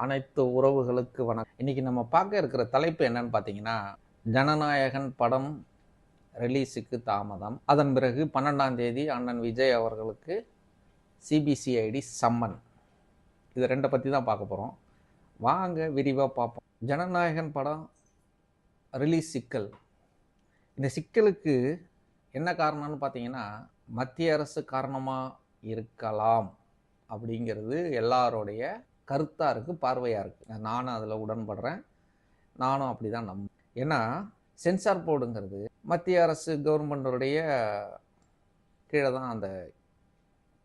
அனைத்து உறவுகளுக்கு வணக்கம். இன்னைக்கு நம்ம பார்க்க இருக்கிற தலைப்பு என்னன்னு பார்த்தீங்கன்னா, ஜனநாயகன் படம் ரிலீஸுக்கு தாமதம். அதன் பிறகு 12ஆம் தேதி அண்ணன் விஜய் அவர்களுக்கு சிபிசிஐடி சம்மன். இது ரெண்டை பற்றி தான் பார்க்க போகிறோம். வாங்க விரிவாக பார்ப்போம். ஜனநாயகன் படம் ரிலீஸ் சிக்கல். இந்த சிக்கலுக்கு என்ன காரணம்னு பார்த்தீங்கன்னா, மத்திய அரசு காரணமாக இருக்கலாம் அப்படிங்கிறது எல்லாருடைய கருத்தாக இருக்குது, பார்வையாக இருக்குது. நானும் அதில் உடன்படுறேன். நானும் அப்படி தான் ஏன்னா சென்சார் போர்டுங்கிறது மத்திய அரசு கவர்மெண்டோடைய கீழே தான் அந்த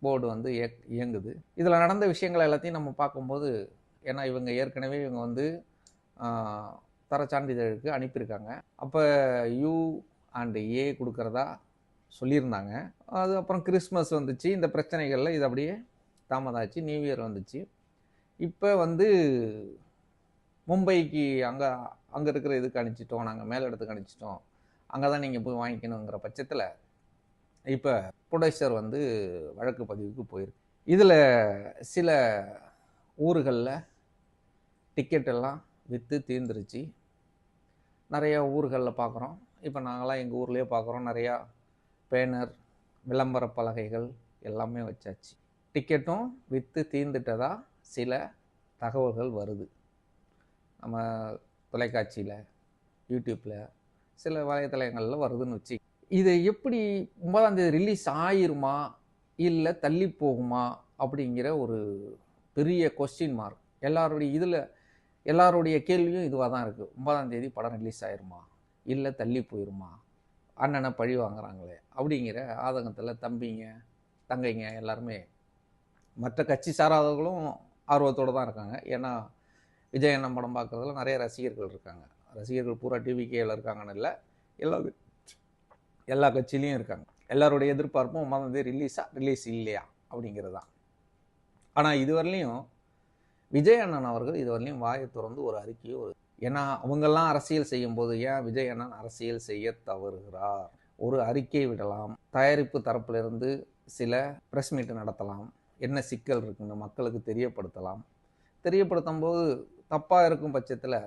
போர்டு வந்து இயங்குது. இதில் நடந்த விஷயங்கள் எல்லாத்தையும் நம்ம பார்க்கும்போது, ஏன்னா இவங்க ஏற்கனவே தர சான்றிதழுக்கு அனுப்பியிருக்காங்க. அப்போ யூ அண்ட் ஏ கொடுக்குறதா சொல்லியிருந்தாங்க. அது அப்புறம் கிறிஸ்மஸ் வந்துச்சு, இந்த பிரச்சனைகளில் இது அப்படியே தாமதாச்சு. நியூ இயர் வந்துச்சு. இப்போ மும்பைக்கு அங்கே இருக்கிற இதுக்கு அனுப்பிச்சிட்டோம், நாங்கள் மேல் இடத்துக்கு அனுப்பிச்சிட்டோம், அங்கே தான் நீங்கள் போய் வாங்கிக்கணுங்கிற பட்சத்தில் இப்போ ப்ரொடியூசர் வழக்கு பதிவுக்கு போயிருக்கு. இதில் சில ஊர்களில் டிக்கெட் எல்லாம் விற்று தீர்ந்துருச்சு. நிறையா ஊர்களில் பார்க்குறோம். இப்போ நாங்களாம் எங்கள் ஊர்லேயே பார்க்குறோம், நிறையா பேனர், விளம்பர பலகைகள் எல்லாமே வச்சாச்சு. டிக்கெட்டும் விற்று தீர்ந்துட்டதா சில தகவல்கள் வருது. நம்ம தொலைக்காட்சியில், யூடியூப்பில், சில வலைத்தளங்களில் வருதுன்னு வச்சு. இது எப்படி 9ஆம் தேதி ரிலீஸ் ஆயிருமா இல்லை தள்ளி போகுமா அப்படிங்கிற ஒரு பெரிய கொஸ்டின் மார்க் எல்லாருடைய கேள்வியும் இதுவாக தான் இருக்குது. 9ஆம் தேதி படம் ரிலீஸ் ஆயிருமா இல்லை தள்ளி போயிருமா, அண்ணனை பழி வாங்குறாங்களே அப்படிங்கிற ஆதங்கத்தில் தம்பிங்க தங்கைங்க எல்லாருமே, மற்ற கட்சி சாராதவர்களும் ஆர்வத்தோடு தான் இருக்காங்க. ஏன்னா விஜய் அண்ணன் படம் பார்க்குறதுல நிறைய ரசிகர்கள் இருக்காங்க. ரசிகர்கள் பூரா டிவிகேயில் இருக்காங்கன்னு இல்லை, எல்லா கட்சியிலையும் இருக்காங்க. எல்லாருடைய எதிர்பார்ப்பும் 9ஆம் தேதி ரிலீஸ் இல்லையா அப்படிங்கிறது தான். ஆனால் இதுவரையிலையும் விஜய் அண்ணன் அவர்கள் இதுவரையிலையும் வாயை திறந்து ஒரு அறிக்கையோ, ஏன்னா அவங்கெல்லாம் அரசியல் செய்யும்போது ஏன் விஜய் அண்ணன் அரசியல் செய்ய தவறுகிறார்? ஒரு அறிக்கை விடலாம், தயாரிப்பு தரப்பிலிருந்து சில ப்ரெஸ் மீட்டு நடத்தலாம், என்ன சிக்கல் இருக்குன்னு மக்களுக்கு தெரியப்படுத்தும் போது தப்பாக இருக்கும் பட்சத்தில்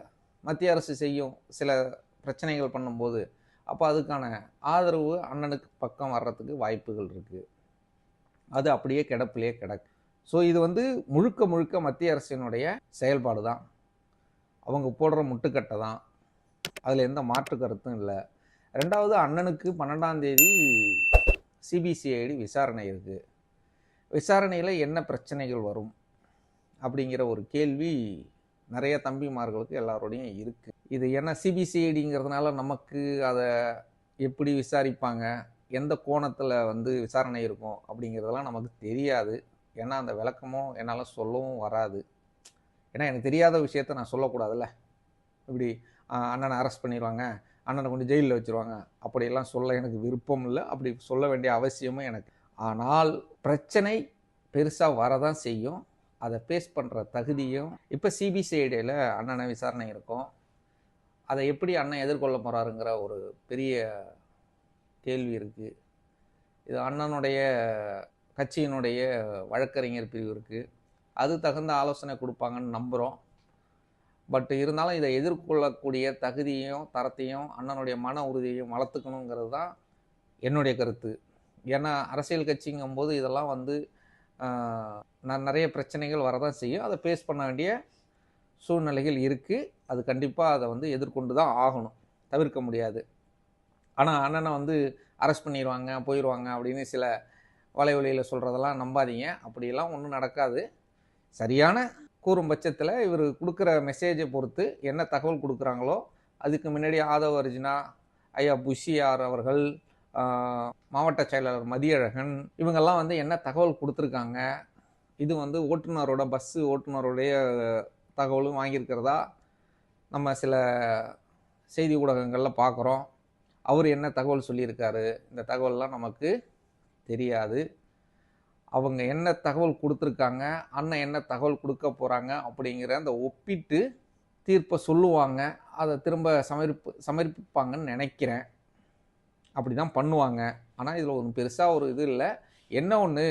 மத்திய அரசு செய்யும் சில பிரச்சனைகள் பண்ணும்போது அப்போ அதுக்கான ஆதரவு அண்ணனுக்கு பக்கம் வர்றதுக்கு வாய்ப்புகள் இருக்குது. அது அப்படியே கிடப்பிலே கிடக்கு. ஸோ இது முழுக்க மத்திய அரசினுடைய செயல்பாடு தான், அவங்க போடுற முட்டுக்கட்டை தான், அதில் எந்த மாற்று கருத்தும் இல்லை. ரெண்டாவது, அண்ணனுக்கு 12ஆம் தேதி சிபிசிஐடி விசாரணை இருக்குது. விசாரணையில் என்ன பிரச்சனைகள் வரும் அப்படிங்கிற ஒரு கேள்வி நிறைய தம்பிமார்களுக்கு எல்லாரோடையும் இருக்குது. இது என்ன சிபிசிஐடிங்கிறதுனால நமக்கு அதை எப்படி விசாரிப்பாங்க, எந்த கோணத்தில் விசாரணை இருக்கும் அப்படிங்கிறதெல்லாம் நமக்கு தெரியாது. ஏன்னா அந்த விளக்கமும் என்னால் சொல்லவும் வராது. ஏன்னா எனக்கு தெரியாத விஷயத்த நான் சொல்லக்கூடாதுல்ல. இப்படி அண்ணனை அரெஸ்ட் பண்ணிடுவாங்க, அண்ணனை கொண்டு ஜெயிலில் வச்சுருவாங்க அப்படியெல்லாம் சொல்ல எனக்கு விருப்பம் இல்லை, அப்படி சொல்ல வேண்டிய அவசியமும் எனக்கு. ஆனால் பிரச்சனை பெருசாக வரதான் செய்யும். அதை ஃபேஸ் பண்ணுற தகுதியும் இப்போ சிபிசிஐடியில் அண்ணனை விசாரணை இருக்கும். அதை எப்படி அண்ணன் எதிர்கொள்ள போகிறாருங்கிற ஒரு பெரிய கேள்வி இருக்குது. இது அண்ணனுடைய கட்சியினுடைய வழக்கறிஞர் பிரிவு இருக்குது, அது தகுந்த ஆலோசனை கொடுப்பாங்கன்னு நம்புகிறோம். பட் இருந்தாலும் இதை எதிர்கொள்ளக்கூடிய தகுதியும் தரத்தையும் அண்ணனுடைய மன உறுதியையும் வளர்த்துக்கணுங்கிறது தான் என்னுடைய கருத்து. ஏன்னா அரசியல் கட்சிங்கும்போது இதெல்லாம் நிறைய பிரச்சனைகள் வரதான் செய்யும். அதை ஃபேஸ் பண்ண வேண்டிய சூழ்நிலைகள் இருக்குது. அது கண்டிப்பாக அதை எதிர்கொண்டு தான் ஆகணும், தவிர்க்க முடியாது. ஆனால் அண்ணனை அரெஸ்ட் பண்ணிடுவாங்க, போயிடுவாங்க அப்படின்னு சில வலைவலியில் சொல்கிறதெல்லாம் நம்பாதீங்க. அப்படியெல்லாம் ஒன்றும் நடக்காது. சரியான கூறும் பட்சத்தில் இவர் கொடுக்குற மெசேஜை பொறுத்து என்ன தகவல் கொடுக்குறாங்களோ, அதுக்கு முன்னாடி ஆதவ அர்ஜுனா, ஐயா புஷியார் அவர்கள், மாவட்ட செயலாளர் மதியழகன், இவங்கெல்லாம் என்ன தகவல் கொடுத்துருக்காங்க, இது ஓட்டுநரோட பஸ்ஸு ஓட்டுநருடைய தகவலும் வாங்கியிருக்கிறதா நம்ம சில செய்தி ஊடகங்களில் பார்க்குறோம். அவர் என்ன தகவல் சொல்லியிருக்காரு, இந்த தகவல்லாம் நமக்கு தெரியாது. அவங்க என்ன தகவல் கொடுத்துருக்காங்க, அண்ணன் என்ன தகவல் கொடுக்க போகிறாங்க அப்படிங்கிற அந்த ஒப்பிட்டு தீர்ப்பை சொல்லுவாங்க. அதை திரும்ப சமர்ப்பிப்பாங்கன்னு நினைக்கிறேன். அப்படி தான் பண்ணுவாங்க. ஆனால் இதில் ஒன்று பெருசாக ஒரு இது இல்லை. என்ன ஒன்று,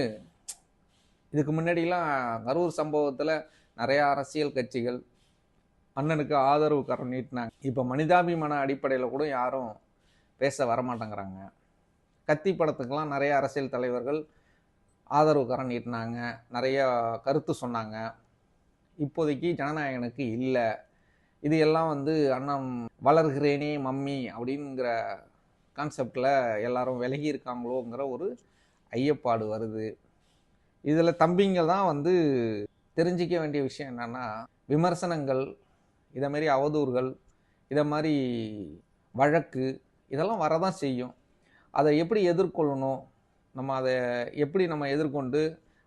இதுக்கு முன்னாடிலாம் கரூர் சம்பவத்தில் நிறையா அரசியல் கட்சிகள் அண்ணனுக்கு ஆதரவு கரம் நீட்டினாங்க. இப்போ மனிதாபிமான அடிப்படையில் கூட யாரும் பேச வரமாட்டேங்கிறாங்க. கத்தி படத்துக்கெல்லாம் நிறைய அரசியல் தலைவர்கள் ஆதரவு கரம் நீட்டினாங்க, நிறைய கருத்து சொன்னாங்க. இப்போதைக்கு ஜனநாயகனுக்கு இல்லை. இது எல்லாம் அண்ணன் வளர்கிறேனே மம்மி அப்படிங்கிற கான்செப்டில் எல்லாரும் விலகி இருக்காங்களோங்கிற ஒரு ஐயப்பாடு வருது. இதில் தம்பிங்க தான் தெரிஞ்சிக்க வேண்டிய விஷயம் என்னென்னா, விமர்சனங்கள், இதை மாதிரி அவதூறுகள், இதை மாதிரி வழக்கு இதெல்லாம் வரதான் செய்யும். அதை எப்படி எதிர்கொள்ளணும், நம்ம அதை எப்படி நம்ம எதிர்கொண்டு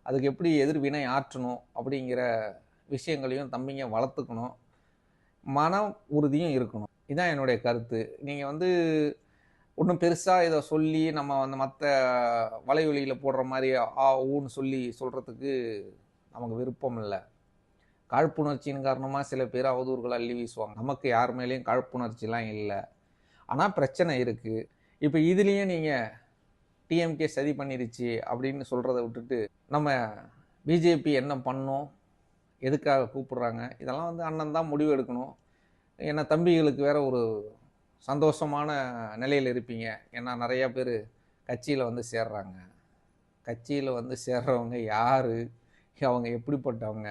அதுக்கு எப்படி எதிர்வினை ஆற்றணும் அப்படிங்கிற விஷயங்களையும் தம்பிங்க வளர்த்துக்கணும். மன உறுதியும் இருக்கணும். இதுதான் என்னுடைய கருத்து. நீங்கள் ஒன்றும் பெருசாக இதை சொல்லி நம்ம மற்ற வலைவெளியில் போடுற மாதிரி ஊன்னு சொல்கிறதுக்கு நமக்கு விருப்பம் இல்லை. காழ்ப்புணர்ச்சியின் காரணமாக சில பேர் அவதூறுகளை அள்ளி வீசுவாங்க. நமக்கு யார் மேலேயும் காழ்ப்புணர்ச்சிலாம் இல்லை. ஆனால் பிரச்சனை இருக்குது. இப்போ இதுலேயே நீங்கள் டிஎம்கே சதி பண்ணிருச்சு அப்படின்னு சொல்கிறத விட்டுட்டு நம்ம பிஜேபி என்ன பண்ணோம், எதுக்காக கூப்பிடுறாங்க, இதெல்லாம் அண்ணன் தான் முடிவு எடுக்கணும். ஏன்னா தம்பிகளுக்கு வேற ஒரு சந்தோஷமான நிலையில் இருப்பீங்க. ஏன்னா நிறையா பேர் கட்சியில் சேர்றாங்க. கட்சியில் சேர்றவங்க யார், அவங்க எப்படிப்பட்டவங்க,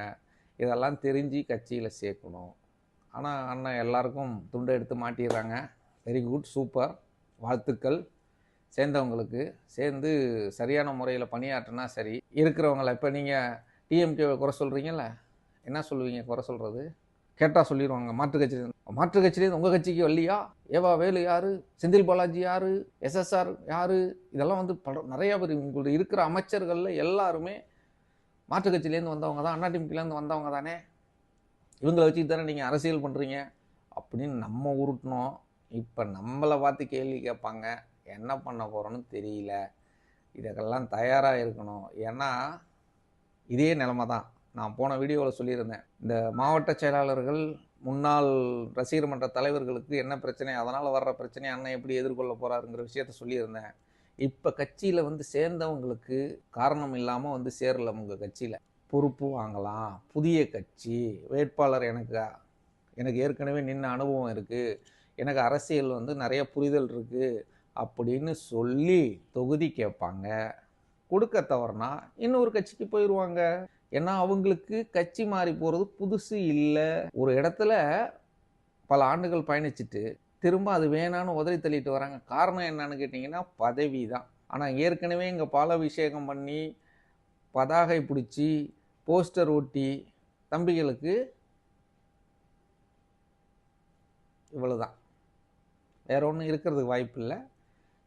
இதெல்லாம் தெரிஞ்சு கட்சியில் சேர்க்கணும். ஆனால் அண்ணன் எல்லாருக்கும் துண்டை எடுத்து மாட்டிடுறாங்க. வெரி குட், சூப்பர், வாழ்த்துக்கள். சேர்ந்தவங்களுக்கு சேர்ந்து சரியான முறையில் பணியாற்றினா சரி. இருக்கிறவங்கள இப்போ நீங்கள் டிஎம்கேவை குறை சொல்கிறீங்கல்ல, என்ன சொல்லுவீங்க குறை சொல்கிறது? கேட்டால் சொல்லிடுவாங்க மாற்று கட்சியிலேருந்து உங்கள் கட்சிக்கு வரலையா, ஏவா வேலு யார், செந்தில் பாலாஜி யார், எஸ்எஸ்ஆர் யார், இதெல்லாம் நிறையா பேர் உங்களுடைய இருக்கிற அமைச்சர்களில் எல்லாருமே மாற்று கட்சியிலேருந்து வந்தவங்க தான், அண்ணா டிஎம்கேலேருந்து வந்தவங்க தானே, இவங்களை வச்சுட்டு தானே நீங்கள் அரசியல் பண்ணுறீங்க அப்படின்னு நம்ம உருட்டணும். இப்போ நம்மளை பார்த்து கேள்வி கேட்பாங்க. என்ன பண்ண போகிறோன்னு தெரியல. இதுக்கெல்லாம் தயாராக இருக்கணும். ஏன்னா இதே நிலைமை தான் நான் போன வீடியோவில் சொல்லியிருந்தேன். இந்த மாவட்ட செயலாளர்கள், முன்னாள் ரசிகர் மன்ற தலைவர்களுக்கு என்ன பிரச்சனை, அதனால் வர்ற பிரச்சனையை அண்ணன் எப்படி எதிர்கொள்ள போகிறாருங்கிற விஷயத்த சொல்லியிருந்தேன். இப்போ கட்சியில் சேர்ந்தவங்களுக்கு காரணம் இல்லாமல் சேரல. உங்கள் கட்சியில் பொறுப்பு வாங்கலாம். புதிய கட்சி வேட்பாளர் எனக்கு ஏற்கனவே நின்ன அனுபவம் இருக்குது, எனக்கு அரசியல் நிறைய புரிதல் இருக்குது அப்படின்னு சொல்லி தொகுதி கேட்பாங்க. கொடுக்க தவறுனா இன்னொரு கட்சிக்கு போயிடுவாங்க. ஏன்னா அவங்களுக்கு கட்சி மாறி போகிறது புதுசு இல்லை. ஒரு இடத்துல பல ஆண்டுகள் பயணிச்சுட்டு திரும்ப அது வேணான்னு உதறி தள்ளிட்டு வராங்க. காரணம் என்னன்னு கேட்டிங்கன்னா பதவி தான். ஆனால் ஏற்கனவே இங்கே பாலாபிஷேகம் பண்ணி பதாகை பிடிச்சி போஸ்டர் ஒட்டி தம்பிகளுக்கு இவ்வளவுதான், வேற ஒன்றும் இருக்கிறதுக்கு வாய்ப்பு இல்லை.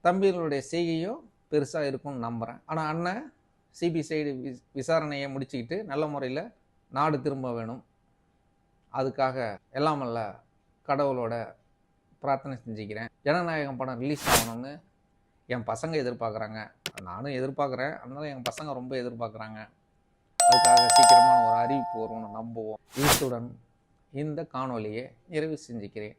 தம்பிகளுடைய செய்கையும் பெருசாக இருக்கும்னு நம்புகிறேன். ஆனால் அண்ணன் சிபிசிஐடி விசாரணையை முடிச்சுக்கிட்டு நல்ல முறையில் நாடு திரும்ப வேணும். அதுக்காக எல்லாம் வல்ல கடவுளோட பிரார்த்தனை செஞ்சுக்கிறேன். ஜனநாயகம் படம் ரிலீஸ் ஆகணும்னு என் பசங்க எதிர்பார்க்குறாங்க, நானும் எதிர்பார்க்குறேன். அதனால என் பசங்க ரொம்ப எதிர்பார்க்குறாங்க. அதுக்காக சீக்கிரமான ஒரு அறிவிப்பு வரும்னு நம்புவோம். இத்துடன் இந்த காணொலியை நிறைவு செஞ்சுக்கிறேன்.